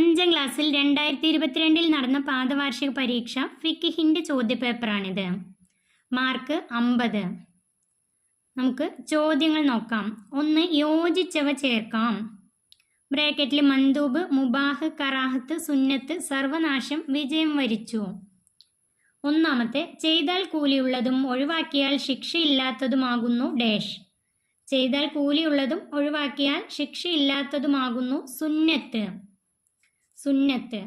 5ാം ക്ലാസ്സിൽ 2022 നടന്ന പാദവാർഷിക പരീക്ഷ ഫിഖിന്റെ ചോദ്യപേപ്പറാണിത്. മാർക്ക് 50. നമുക്ക് ചോദ്യങ്ങൾ നോക്കാം. 1. യോജിച്ചവ ചേർക്കാം. ബ്രാക്കറ്റിൽ മന്ദൂബ്, മുബാഹ്, കറാഹത്ത്, സുന്നത്ത്, സർവനാശം, വിജയം വരിച്ചു. 1. ചെയ്താൽ കൂലിയുള്ളതും ഒഴിവാക്കിയാൽ ശിക്ഷയില്ലാത്തതുമാകുന്നു ഡാഷ്. ചെയ്താൽ കൂലിയുള്ളതും ഒഴിവാക്കിയാൽ ശിക്ഷയില്ലാത്തതുമാകുന്നു സുന്നത്ത്. സുന്നത്ത്.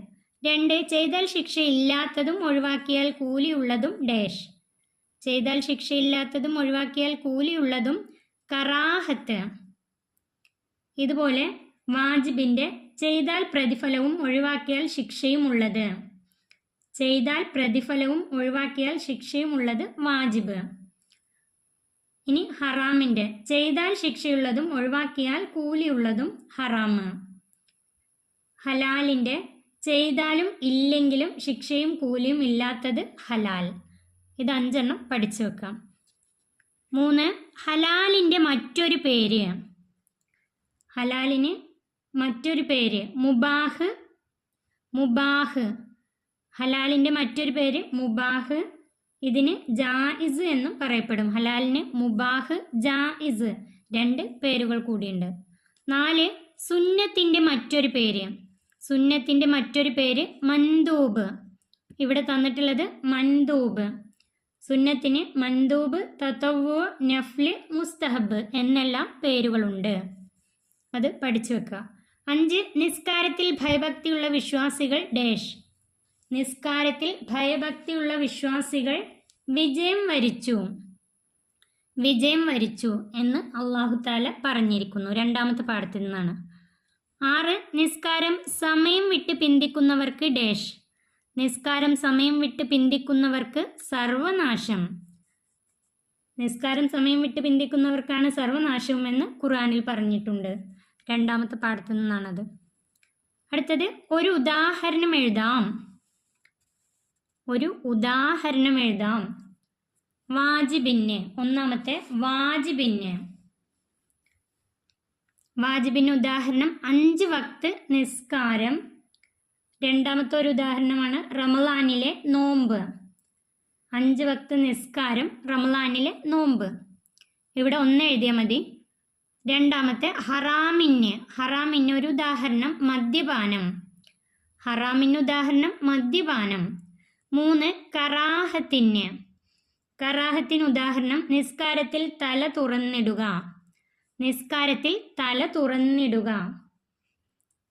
2. ചെയ്താൽ ശിക്ഷയില്ലാത്തതും ഒഴിവാക്കിയാൽ കൂലിയുള്ളതും ഡാഷ്. ചെയ്താൽ ശിക്ഷയില്ലാത്തതും ഒഴിവാക്കിയാൽ കൂലിയുള്ളതും കറാഹത്ത്. ഇതുപോലെ വാജിബിന്റെ ചെയ്താൽ പ്രതിഫലവും ഒഴിവാക്കിയാൽ ശിക്ഷയും ഉള്ളത്. ചെയ്താൽ പ്രതിഫലവും ഒഴിവാക്കിയാൽ ശിക്ഷയും ഉള്ളത് വാജിബ്. ഇനി ഹറാമിന്റെ ചെയ്താൽ ശിക്ഷയുള്ളതും ഒഴിവാക്കിയാൽ കൂലിയുള്ളതും ഹറാമ്. ഹലാലിന്റെ ചെയ്താലും ഇല്ലെങ്കിലും ശിക്ഷയും കൂലിയും ഇല്ലാത്തത് ഹലാൽ. ഇത് 5 എണ്ണം പഠിച്ചു വെക്കാം. 3. ഹലാലിന്റെ മറ്റൊരു പേര്. ഹലാലിന് മറ്റൊരു പേര് മുബാഹ്. മുബാഹ്. ഹലാലിന്റെ മറ്റൊരു പേര് മുബാഹ്. ഇതിന് ജായിസ് എന്നും പറയപ്പെടും. ഹലാലിന് മുബാഹ്, ജായിസ് 2 പേരുകൾ കൂടിയുണ്ട്. 4. സുന്നത്തിന്റെ മറ്റൊരു പേര്. സുന്നത്തിന്റെ മറ്റൊരു പേര് മന്ദൂബ്. ഇവിടെ തന്നിട്ടുള്ളത് മന്ദൂബ്. സുന്നത്തിന് മന്ദൂബ്, തതവ്വു, നഫ്ല്, മുസ്തഹബ് എന്നെല്ലാം പേരുകളുണ്ട്. അത് പഠിച്ചു വെക്കുക. 5. നിസ്കാരത്തിൽ ഭയഭക്തിയുള്ള വിശ്വാസികൾ ഡാഷ്. നിസ്കാരത്തിൽ ഭയഭക്തിയുള്ള വിശ്വാസികൾ വിജയം വരിച്ചു. വിജയം വരിച്ചു എന്ന് അല്ലാഹു തആല പറഞ്ഞിരിക്കുന്നു. 2ാമത്തെ പാഠത്തിൽ നിന്നാണ്. 6. നിസ്കാരം സമയം വിട്ട് പിന്തിക്കുന്നവർക്ക് ഡാഷ്. നിസ്കാരം സമയം വിട്ട് പിന്തിക്കുന്നവർക്ക് സർവനാശം. നിസ്കാരം സമയം വിട്ട് പിന്തിക്കുന്നവർക്കാണ് സർവനാശവും എന്ന് ഖുർആനിൽ പറഞ്ഞിട്ടുണ്ട്. 2ാമത്തെ പാഠത്തിൽ നിന്നാണത്. അടുത്തത് ഒരു ഉദാഹരണം എഴുതാം. ഒരു ഉദാഹരണം എഴുതാം. വാജിബിന്. 1. വാജിബിന്. വാജിബിന് ഉദാഹരണം 5 വക്ത് നിസ്കാരം. 2ാമത്തെ ഒരു ഉദാഹരണമാണ് റമളാനിലെ നോമ്പ്. 5 വക്ത് നിസ്കാരം, റമളാനിലെ നോമ്പ്. ഇവിടെ 1 എഴുതിയാൽ മതി. 2ാമത്തെ ഹറാമിന്. ഹറാമിന് ഒരു ഉദാഹരണം മദ്യപാനം. ഹറാമിന് ഉദാഹരണം മദ്യപാനം. 3. കറാഹത്തിന്. കറാഹത്തിന് ഉദാഹരണം നിസ്കാരത്തിൽ തല തുറന്നിടുക. നിസ്കാരത്തിൽ തല തുറന്നിടുക.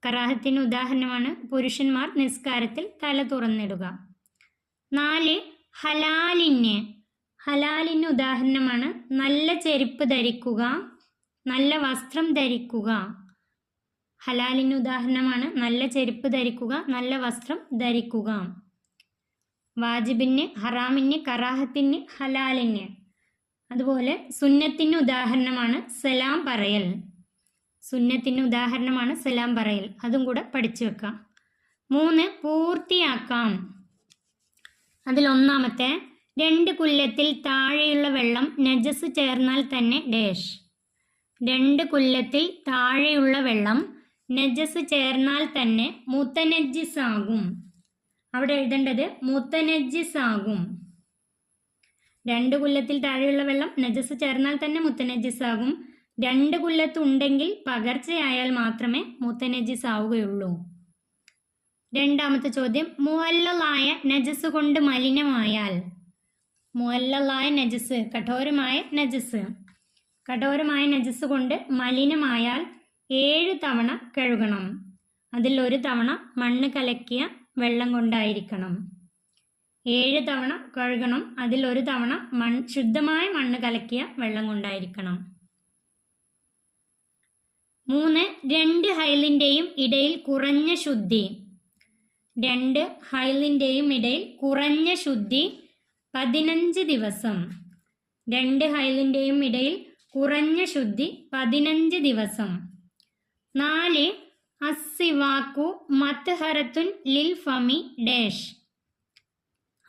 കറാഹത്തിന് ഉദാഹരണമാണ് പുരുഷന്മാർ നിസ്കാരത്തിൽ തല തുറന്നിടുക. 4. ഹലാലിന്. ഹലാലിന് ഉദാഹരണമാണ് നല്ല ചെരുപ്പ് ധരിക്കുക, നല്ല വസ്ത്രം ധരിക്കുക. ഹലാലിന് ഉദാഹരണമാണ് നല്ല ചെരുപ്പ് ധരിക്കുക, നല്ല വസ്ത്രം ധരിക്കുക. വാജിബിന്, ഹറാമിന്, കറാഹത്തിന്, ഹലാലിന്. അതുപോലെ സുന്നത്തിന് ഉദാഹരണമാണ് സലാം പറയൽ. സുന്നത്തിന് ഉദാഹരണമാണ് സലാം പറയൽ. അതും കൂടെ പഠിച്ചു വെക്കാം. 3. പൂർത്തിയാക്കാം. അതിൽ 1ാമത്തെ 2 കുല്ലത്തിൽ താഴെയുള്ള വെള്ളം നജസ് ചേർന്നാൽ തന്നെ ഡാഷ്. 2 കുല്ലത്തിൽ താഴെയുള്ള വെള്ളം നജസ് ചേർന്നാൽ തന്നെ മുത്തനജ്ജിസാകും. അവിടെ എഴുതേണ്ടത് മുത്തനജ്ജിസാകും. 2 കുല്ലത്തിൽ താഴെയുള്ള വെള്ളം നജസ് ചേർന്നാൽ തന്നെ മുത്തനജ്ജിസാകും. 2 കുല്ലത്ത് ഉണ്ടെങ്കിൽ പകർച്ചയായാൽ മാത്രമേ മുത്തനജ്ജിസ് ആവുകയുള്ളൂ. 2ാമത്തെ ചോദ്യം മുഅല്ലലായ നജസ് കൊണ്ട് മലിനമായാൽ. മുഅല്ലലായ നജസ്, കഠോരമായ നജസ്. കഠോരമായ നജസ് കൊണ്ട് മലിനമായാൽ 7 തവണ കഴുകണം. അതിൽ 1 തവണ മണ്ണ് കലക്കിയ വെള്ളം കൊണ്ടായിരിക്കണം. 7 തവണ കഴുകണം. അതിൽ 1 തവണ ശുദ്ധമായ മണ്ണ് കലക്കിയ വെള്ളം കൊണ്ടായിരിക്കണം. 3. 2 ഹൈലിൻ്റെയും ഇടയിൽ കുറഞ്ഞ ശുദ്ധി. 2 ഹൈലിൻ്റെയും ഇടയിൽ കുറഞ്ഞ ശുദ്ധി 15 ദിവസം. 2 ഹൈലിൻ്റെയും ഇടയിൽ കുറഞ്ഞ ശുദ്ധി 15 ദിവസം. 4. അസ്സിവാക്കു മത്ഹറത്തുൻ ലിൽ ഫമി ഡാഷ്.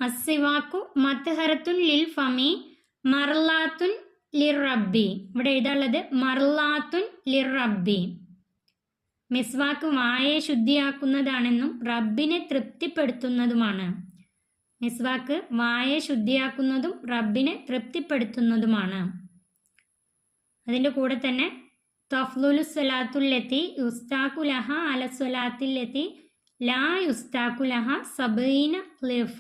അസ്സിവാക്കു മത്ഹറത്തുൻ ലിൽ ഫമി മർലാത്തുൻ ലിർ റബ്ബി. ഇവിടെ എഴുതാനുള്ളത് മർലാത്തുൻ ലിർ റബ്ബി. മിസ്വാക്ക് വായെ ശുദ്ധിയാക്കുന്നതാണെന്നും റബ്ബിനെ തൃപ്തിപ്പെടുത്തുന്നതുമാണ്. മിസ്വാക്ക് വായെ ശുദ്ധിയാക്കുന്നതും റബ്ബിനെ തൃപ്തിപ്പെടുത്തുന്നതുമാണ്. അതിൻ്റെ കൂടെ തന്നെ തഫ്ലുലു സ്വലാത്തുല്ലത്തി യുസ്താഖുലഹ അലസ്വലാത്തില്ലത്തി ലാ യുസ്താഖുലഹ സബീന ലിഫ.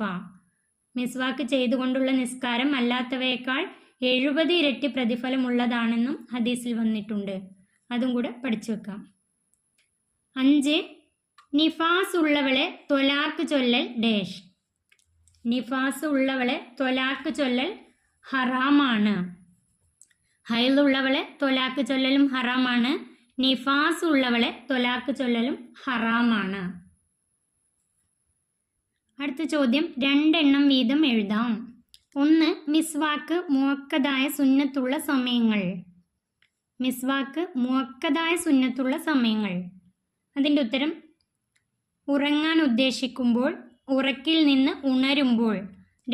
മിസ്വാക്ക് ചെയ്തുകൊണ്ടുള്ള നിസ്കാരം അല്ലാത്തവയേക്കാൾ 70 ഇരട്ടി പ്രതിഫലമുള്ളതാണെന്നും ഹദീസിൽ വന്നിട്ടുണ്ട്. അതും കൂടെ പഠിച്ചു വെക്കാം. 5. നിഫാസ് ഉള്ളവളെ ത്വലാഖ് ചൊല്ലൽ ഡേഷ്. നിഫാസ് ഉള്ളവളെ ത്വലാഖ് ചൊല്ലൽ ഹറാമാണ്. ഹൈലുള്ളവളെ ത്വലാഖ് ചൊല്ലലും ഹറാമാണ്. നിഫാസ് ഉള്ളവളെ ത്വലാഖ് ചൊല്ലലും ഹറാമാണ്. അടുത്ത ചോദ്യം 2 എണ്ണം വീതം എഴുതാം. 1. മിസ്വാക്ക് മുഅക്കദായ സുന്നത്തുള്ള സമയങ്ങൾ. മിസ്വാക്ക് മുഅക്കദായ സുന്നത്തുള്ള സമയങ്ങൾ. അതിൻ്റെ ഉത്തരം ഉറങ്ങാൻ ഉദ്ദേശിക്കുമ്പോൾ, ഉറക്കിൽ നിന്ന് ഉണരുമ്പോൾ.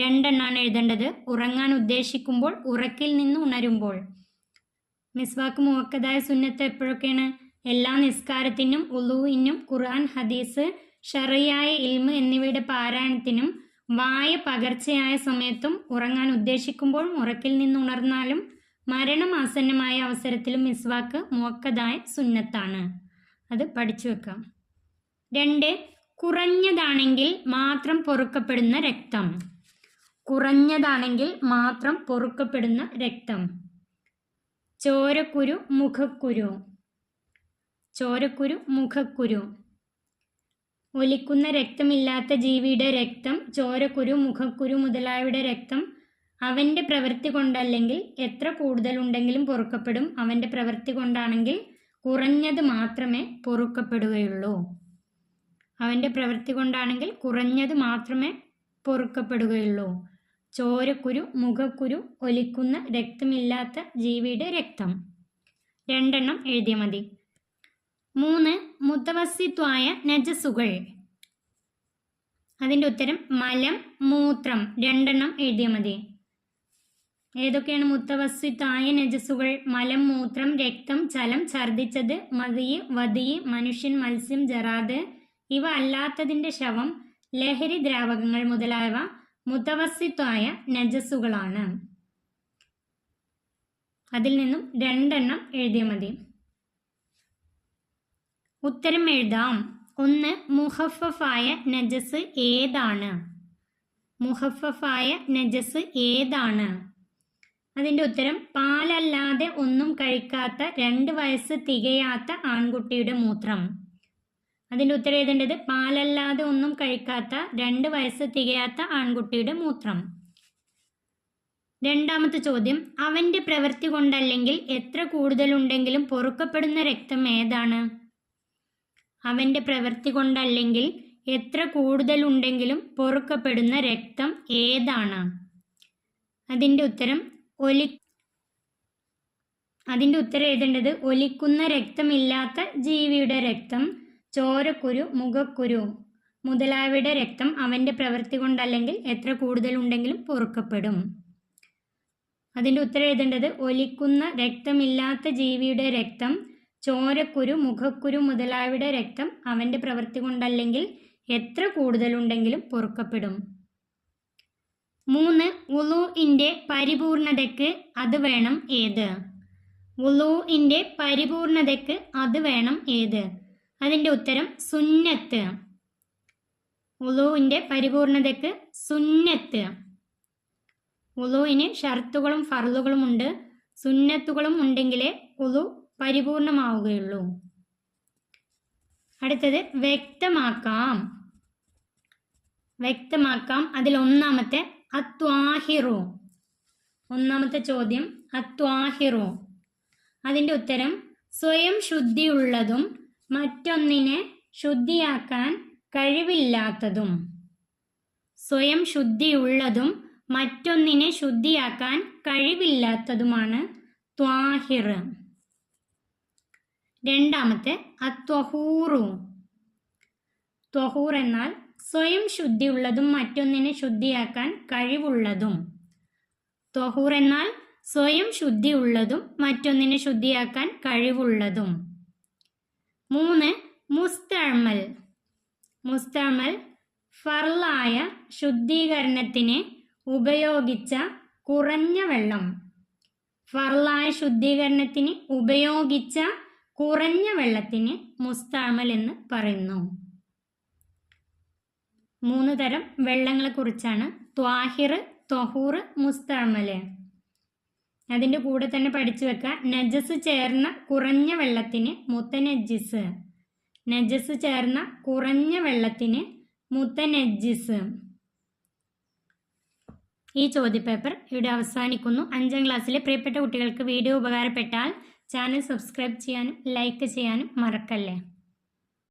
2 എണ്ണമാണ് എഴുതേണ്ടത്. ഉറങ്ങാൻ ഉദ്ദേശിക്കുമ്പോൾ, ഉറക്കിൽ നിന്ന് ഉണരുമ്പോൾ. മിസ്വാക്ക് മുഅക്കദായ സുന്നത്ത് എപ്പോഴൊക്കെയാണ്? എല്ലാ നിസ്കാരത്തിനും, ഉളൂഇനും, ഖുർആൻ, ഹദീസ്, ശറഈയായ ഇൽമ് എന്നിവയുടെ പാരായണത്തിനും, വായ പകർച്ചയായ സമയത്തും, ഉറങ്ങാൻ ഉദ്ദേശിക്കുമ്പോഴും, ഉറക്കിൽ നിന്ന് ഉണർന്നാലും, മരണം ആസന്നമായ അവസരത്തിലും മിസ്വാക്ക് മുഅക്കദായ സുന്നത്താണ്. അത് പഠിച്ചു വെക്കാം. 2. കുറഞ്ഞതാണെങ്കിൽ മാത്രം പൊറുക്കപ്പെടുന്ന രക്തം. കുറഞ്ഞതാണെങ്കിൽ മാത്രം പൊറുക്കപ്പെടുന്ന രക്തം. ചോരക്കുരു, മുഖക്കുരു. ചോരക്കുരു, മുഖക്കുരു. ഒലിക്കുന്ന രക്തമില്ലാത്ത ജീവിയുടെ രക്തം, ചോരക്കുരു, മുഖക്കുരു മുതലായവയുടെ രക്തം അവൻ്റെ പ്രവൃത്തി കൊണ്ടല്ലെങ്കിൽ എത്ര കൂടുതലുണ്ടെങ്കിലും പൊറുക്കപ്പെടും. അവൻ്റെ പ്രവൃത്തി കൊണ്ടാണെങ്കിൽ കുറഞ്ഞത് മാത്രമേ പൊറുക്കപ്പെടുകയുള്ളൂ. അവൻ്റെ പ്രവൃത്തി കൊണ്ടാണെങ്കിൽ കുറഞ്ഞത് മാത്രമേ പൊറുക്കപ്പെടുകയുള്ളൂ. ചോരക്കുരു, മുഖക്കുരു, ഒലിക്കുന്ന രക്തമില്ലാത്ത ജീവിയുടെ രക്തം. 2 എണ്ണം എഴുതിയാൽ മതി. 3. മുത്തവസ്സിത്വായ നജസുകൾ. അതിൻ്റെ ഉത്തരം മലം, മൂത്രം. 2 എണ്ണം എഴുതിയാൽ മതി. ഏതൊക്കെയാണ് മുത്തവസ്സിത്തായ നജസുകൾ? മലം, മൂത്രം, രക്തം, ചലം, ഛർദിച്ചത്, മദിയ്, വദിയ്, മനുഷ്യൻ, മത്സ്യം, ജറാദ്. ഇവ അല്ലാത്തതിൻ്റെ ശവം, ലഹരി ദ്രാവകങ്ങൾ മുതലായവ മുത്തവസ്സിത്തായ നജസുകളാണ്. അതിൽ നിന്നും 2 എണ്ണം എഴുതിയാൽ മതി. ഉത്തരം എഴുതാം. 1. മുഖഫഫായ നജസ് ഏതാണ്? മുഖഫഫായ നജസ് ഏതാണ്? അതിൻ്റെ ഉത്തരം പാലല്ലാതെ ഒന്നും കഴിക്കാത്ത 2 വയസ്സ് തികയാത്ത ആൺകുട്ടിയുടെ മൂത്രം. അതിൻ്റെ ഉത്തരം എഴുതേണ്ടത് പാലല്ലാതെ ഒന്നും കഴിക്കാത്ത 2 വയസ്സ് തികയാത്ത ആൺകുട്ടിയുടെ മൂത്രം. 2ാമത്തെ ചോദ്യം, അവൻ്റെ പ്രവൃത്തി കൊണ്ടല്ലെങ്കിൽ എത്ര കൂടുതലുണ്ടെങ്കിലും പൊറുക്കപ്പെടുന്ന രക്തം ഏതാണ്? അവൻ്റെ പ്രവൃത്തി കൊണ്ടല്ലെങ്കിൽ എത്ര കൂടുതലുണ്ടെങ്കിലും പൊറുക്കപ്പെടുന്ന രക്തം ഏതാണ്? അതിൻ്റെ ഉത്തരം എഴുതേണ്ടത് ഒലിക്കുന്ന രക്തമില്ലാത്ത ജീവിയുടെ രക്തം, ചോരക്കുരു, മുഖക്കുരു മുതലായവയുടെ രക്തം അവൻ്റെ പ്രവൃത്തി കൊണ്ടല്ലെങ്കിൽ എത്ര കൂടുതലുണ്ടെങ്കിലും പൊറുക്കപ്പെടും. അതിൻ്റെ ഉത്തരം എഴുതേണ്ടത് ഒലിക്കുന്ന രക്തമില്ലാത്ത ജീവിയുടെ രക്തം, ചോരക്കുരു, മുഖക്കുരു മുതലായവയുടെ രക്തം അവൻ്റെ പ്രവൃത്തി കൊണ്ടല്ലെങ്കിൽ എത്ര കൂടുതലുണ്ടെങ്കിലും പൊറുക്കപ്പെടും. 3. വുളൂഇൻ്റെ പരിപൂർണതയ്ക്ക് അത് വേണം ഏത്? വുളൂഇൻ്റെ പരിപൂർണതയ്ക്ക് അത് വേണം ഏത്? അതിൻ്റെ ഉത്തരം സുന്നത്ത്. വുളൂഇൻ്റെ പരിപൂർണതയ്ക്ക് സുന്നത്ത്. വുളൂഇന് ഷർത്തുകളും ഫർളുകളും ഉണ്ട്. സുന്നത്തുകളും ഉണ്ടെങ്കിലേ വുളൂ പരിപൂർണമാവുകയുള്ളൂ. അടുത്തത് വ്യക്തമാക്കാം. അതിൽ 1ാമത്തെ അത്വാഹിറു. 1ാമത്തെ ചോദ്യം അത്വാഹിറു. അതിൻ്റെ ഉത്തരം സ്വയം ശുദ്ധിയുള്ളതും മറ്റൊന്നിനെ ശുദ്ധിയാക്കാൻ കഴിവില്ലാത്തതും. സ്വയം ശുദ്ധിയുള്ളതും മറ്റൊന്നിനെ ശുദ്ധിയാക്കാൻ കഴിവില്ലാത്തതുമാണ് ത്വാഹിർ. 2ാമത്തെ അത്വഹൂറു. ത്വഹൂർ എന്നാൽ സ്വയം ശുദ്ധിയുള്ളതും മറ്റൊന്നിനെ ശുദ്ധിയാക്കാൻ കഴിവുള്ളതും. ത്വഹൂർ എന്നാൽ സ്വയം ശുദ്ധിയുള്ളതും മറ്റൊന്നിനെ ശുദ്ധിയാക്കാൻ കഴിവുള്ളതും. 3 മുസ്തഅമൽ. മുസ്തഅമൽ ഫർളായ ശുദ്ധീകരണത്തിന് ഉപയോഗിച്ച കുറഞ്ഞ വെള്ളം. ഫർളായ ശുദ്ധീകരണത്തിന് ഉപയോഗിച്ച കുറഞ്ഞ വെള്ളത്തിന് മുസ്തഅമൽ എന്ന് പറയുന്നു. 3 തരം വെള്ളങ്ങളെക്കുറിച്ചാണ്. ത്വാഹിർ, ത്വഹൂർ, മുസ്തഅമൽ. അതിൻ്റെ കൂടെ തന്നെ പഠിച്ചു വെക്കുക. നജസ് ചേർന്ന കുറഞ്ഞ വെള്ളത്തിന് മുത്തനജ്ജിസ്. നജസ് ചേർന്ന കുറഞ്ഞ വെള്ളത്തിന് മുത്തനജ്ജിസ്. ഈ ചോദ്യപേപ്പർ ഇവിടെ അവസാനിക്കുന്നു. 5ാം ക്ലാസ്സിലെ പ്രിയപ്പെട്ട കുട്ടികൾക്ക് വീഡിയോ ഉപകാരപ്പെട്ടാൽ ചാനൽ സബ്സ്ക്രൈബ് ചെയ്യാനും ലൈക്ക് ചെയ്യാനും മറക്കല്ലേ.